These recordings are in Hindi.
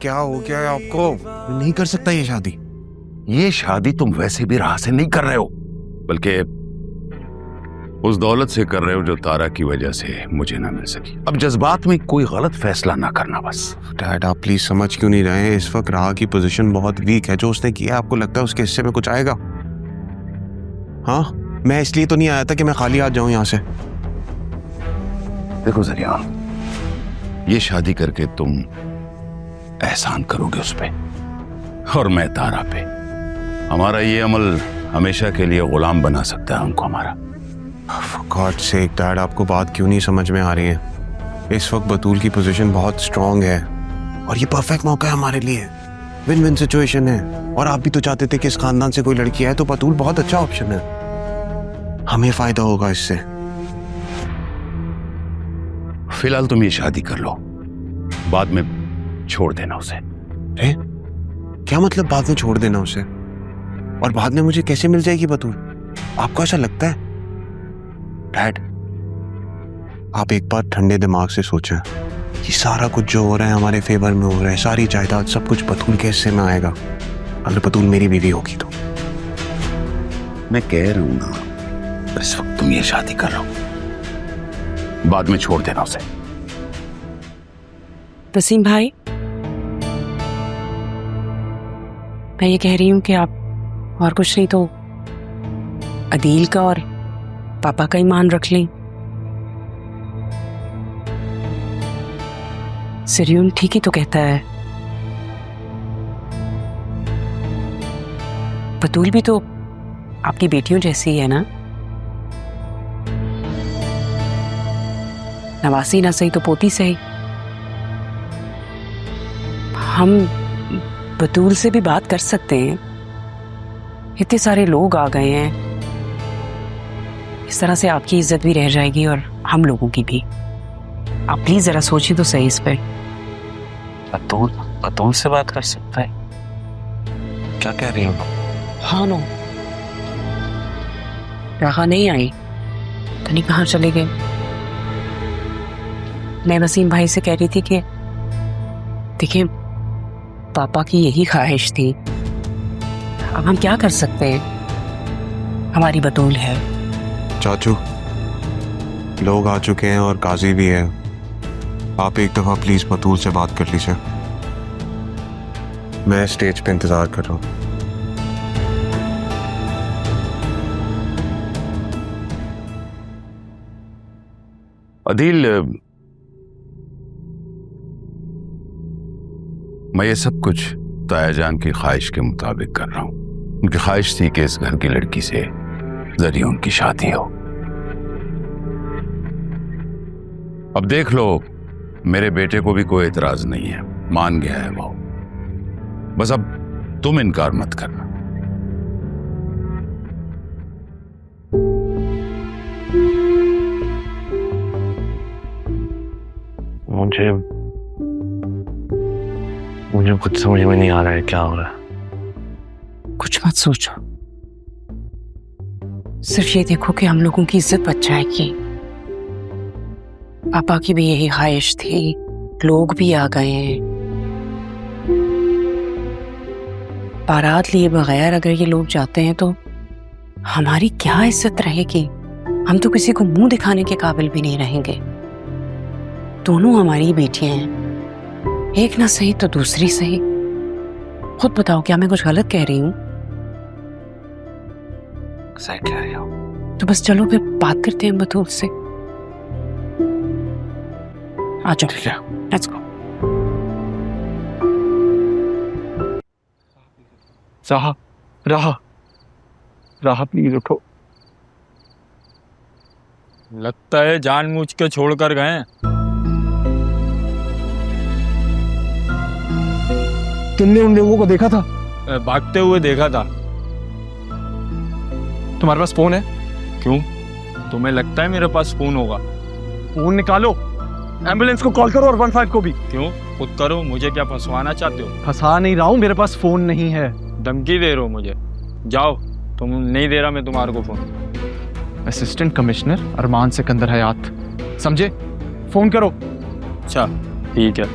क्या हो गया है आपको? मैं नहीं कर सकता ये शादी। ये शादी तुम वैसे भी राह से नहीं कर रहे हो, बल्कि उस दौलत से कर रहे हो जो तारा की वजह से मुझे ना मिल सकी। अब जज्बात में कोई गलत फैसला ना करना बस। डैड आप प्लीज समझ क्यों नहीं रहे हैं? इस वक्त राह की पोजीशन बहुत वीक है। जो उसने किया आपको लगता है उसके हिस्से में कुछ आएगा? हाँ, मैं इसलिए तो नहीं आया था कि मैं खाली हाथ जाऊं यहाँ से। देखो जरिया, ये शादी करके तुम एहसान करोगे उस पे और मैं तारा पे। हमारा ये अमल हमेशा के लिए गुलाम बना सकता है हमको हमारा। For God's sake, डैड आपको बात क्यों नहीं समझ में आ रही है? इस वक्त बतूल की पोजीशन बहुत स्ट्रांग है और ये परफेक्ट मौका है हमारे लिए। विन विन सिचुएशन है। और आप भी तो चाहते थे कि इस खानदान से कोई लड़की आए, तो बतूल बहुत अच्छा ऑप्शन है। हमें फायदा होगा इससे। फिलहाल तुम ये शादी कर लो, बाद में छोड़ देना उसे। क्या मतलब बाद में छोड़ देना उसे? और बाद में मुझे कैसे मिल जाएगी बतूल? आपको ऐसा लगता है? डैड आप एक बार ठंडे दिमाग से सोचें, ये सारा कुछ जो हो रहा है हमारे फेवर में हो रहा है। सारी जायदाद सब कुछ बतूल के हिस्से में आएगा अगर बतूल मेरी बीवी होगी तो। मैं कह रहा हूं ना, इस वक्त तुम ये शादी कर लो, बाद में छोड़ देना उसे। वसीम भाई, मैं ये कह रही हूं कि आप और कुछ नहीं तो अदील का और पापा का ईमान रख लें। सिरियन ठीक ही तो कहता है। बतूल भी तो आपकी बेटियों जैसी है ना? नवासी ना सही तो पोती सही। हम बतूल से भी बात कर सकते हैं। इतने सारे लोग आ गए हैं, इस तरह से आपकी इज्जत भी रह जाएगी और हम लोगों की भी। आप प्लीज जरा सोचिए तो सही इस पर। बतूल से बात कर सकता है? क्या कह रही हो? हाँ नो, राहा नहीं आई, तो नहीं कहाँ चले गए। मैं वसीम भाई से कह रही थी कि देखिए पापा की यही ख्वाहिश थी, अब हम क्या कर सकते हैं? हमारी बतूल है। चाचू लोग आ चुके हैं और काजी भी है। आप एक दफा प्लीज बतूल से बात कर लीजिए। मैं स्टेज पे इंतजार कर रहा हूँ। अदील, मैं ये सब कुछ ताया जान की ख्वाहिश के मुताबिक कर रहा हूं। उनकी ख्वाहिश थी कि इस घर की लड़की से जरिए उनकी शादी हो। अब देख लो, मेरे बेटे को भी कोई एतराज नहीं है, मान गया है वो। बस अब तुम इनकार मत करना। मुझे कुछ समझ में नहीं आ रहा है क्या हो रहा है। कुछ मत सोचो, सिर्फ ये देखो कि हम लोगों की इज्जत बच जाएगी। पापा की भी यही ख्वाहिश थी, लोग भी आ गए हैं। बारात लिए बगैर अगर ये लोग जाते हैं तो हमारी क्या इज्जत रहेगी? हम तो किसी को मुंह दिखाने के काबिल भी नहीं रहेंगे। दोनों हमारी बेटियां हैं, एक ना सही तो दूसरी सही। खुद बताओ, क्या मैं कुछ गलत कह रही हूँ? सही कह रही हो। तो बस चलो फिर बात करते हैं बतूल से। आ जाओ, ठीक है, लेट्स गो। राहा प्लीज उठो। लगता है जानबूझ के छोड़कर गए। तुमने उन लोगों को देखा था? भागते हुए देखा था। तुम्हारे पास फोन है? क्यों, तुम्हें लगता है मेरे पास फोन होगा? फोन निकालो, एम्बुलेंस को कॉल करो और 15 को भी। क्यों, खुद करो। मुझे क्या फंसवाना चाहते हो? फंसा नहीं रहा हूँ, मेरे पास फोन नहीं है। धमकी दे रहे हो मुझे? जाओ, तुम नहीं दे रहा मैं तुम्हारे को फोन। असिस्टेंट कमिश्नर अरमान सिकंदर हयात, समझे? फोन करो। अच्छा ठीक है।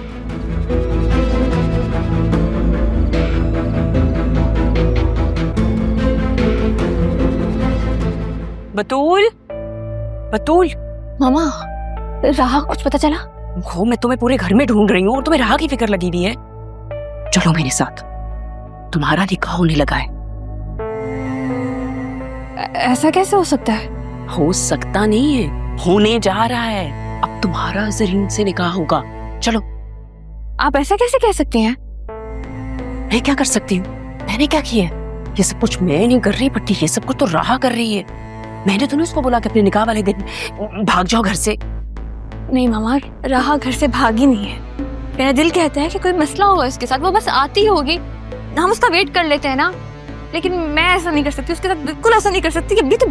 बतूल, मामा, राह कुछ पता चला? वो मैं तुम्हें पूरे घर में ढूंढ रही हूँ और तुम्हें राह की फिक्र लगी हुई है। चलो मेरे साथ, तुम्हारा निकाह होने लगा है। ऐसा कैसे हो सकता है? हो सकता नहीं है, होने जा रहा है। अब तुम्हारा जरीन से निकाह होगा। चलो। आप ऐसा कैसे कह सकती हैं? मैं क्या कर सकती हूँ? मैंने क्या किया है? ये सब कुछ मैं नहीं कर रही, बट ये सब कुछ तो राह कर रही है। मैंने तो नहीं उसको बोला कि अपने निकाह वाले दिन भाग जाओ घर से। नहीं मामा, राह घर से भागी नहीं है। मेरा दिल कहता है कि कोई मसला होगा उसके साथ, वो बस आती होगी, हम उसका वेट कर लेते हैं ना। लेकिन मैं ऐसा नहीं कर सकती, उसके साथ बिल्कुल ऐसा नहीं कर सकती। अभी तो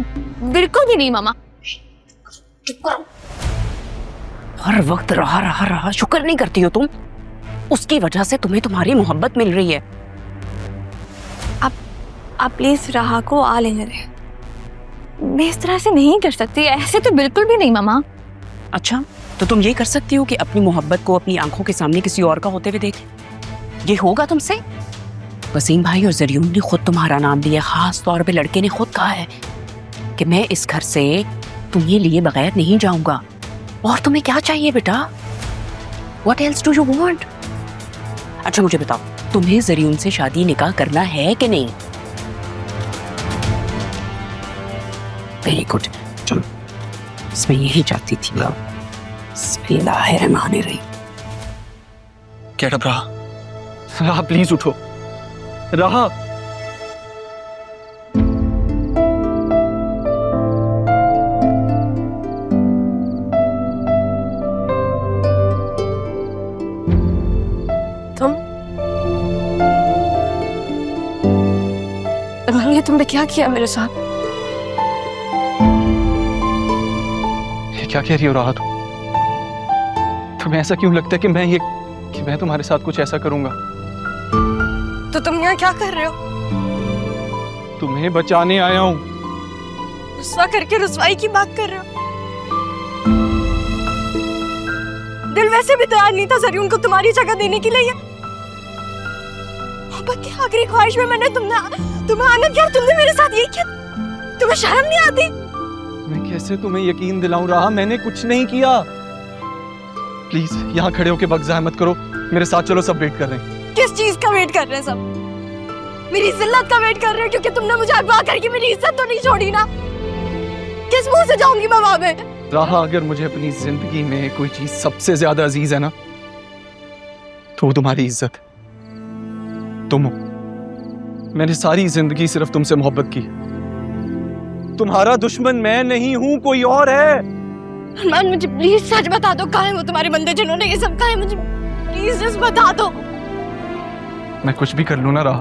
बिल्कुल भी नहीं मामा। हर वक्त रहा शुक्र नहीं करती हो तुम। उसकी वजह से तुम्हें तुम्हारी मोहब्बत मिल रही है। आप प्लीज राह को आ लेने दें। मैं इस तरह से नहीं कर सकती, ऐसे तो बिल्कुल भी नहीं मामा। अच्छा, तो तुम ये कर सकती हो कि अपनी मोहब्बत को अपनी आंखों के सामने किसी और का होते हुए देख। ये होगा तुमसे? वसीम भाई और जरियून ने खुद तुम्हारा नाम लिया, खास तौर पे लड़के ने खुद कहा है कि मैं इस घर से तुम्हें लिए बगैर नहीं जाऊंगा। और तुम्हें क्या चाहिए बेटा? What else do you want? अच्छा मुझे बताओ, तुम्हें जरियून से शादी निकाह करना है कि नहीं? वेरी गुड, चलो। इसमें यही चाहती थी। बिस्मिल्लाहिर्रहमानिर्रहीम। गेट अप राह। राह प्लीज उठो। राह, तुमने क्या किया मेरे साथ? ये क्या कह रही हो राह? तुम्हें ऐसा क्यों लगता है कि मैं तुम्हारे साथ कुछ ऐसा करूंगा? तो तुम यहाँ क्या कर रहे हो? तुम्हें बचाने आया हूं। रुस्वा करके रुस्वाई की बात कर रहे हो? दिल वैसे भी तैयार नहीं था जरियून को तुम्हारी जगह देने के लिए। मोहब्बत की आखिरी ख्वाहिश में मैंने तुम्हें आना किया, तुमने मेरे साथ ये किया। तुम्हें शर्म नहीं आती? मैं कैसे तुम्हें यकीन दिलाऊं राह? मैंने कुछ नहीं किया। प्लीज यहाँ खड़े होके वक्त ज़ाया मत करो, मेरे साथ चलो, सब वेट कर रहे हैं। किस चीज का वेट कर रहे हैं सब? मेरी जिल्लत का वेट कर रहे हैं, क्योंकि तुमने मुझे अगवा करके मेरी इज्जत तो नहीं छोड़ी ना। किस मुंह से जाऊंगी मैं वहां पे? राह, अगर मुझे अपनी जिंदगी में कोई चीज सबसे ज्यादा अजीज है ना, तो वो तुम्हारी इज्जत। तुम हो। मैंने सारी जिंदगी सिर्फ तुमसे मोहब्बत की। तुम्हारा दुश्मन मैं नहीं हूं, कोई और है। अरमान, मुझे प्लीज सच बता दो, कहाँ है वो तुम्हारे बंदे जिन्होंने ये सब कहा है? मुझे प्लीज जस्ट बता दो। मैं कुछ भी कर लूं ना राह,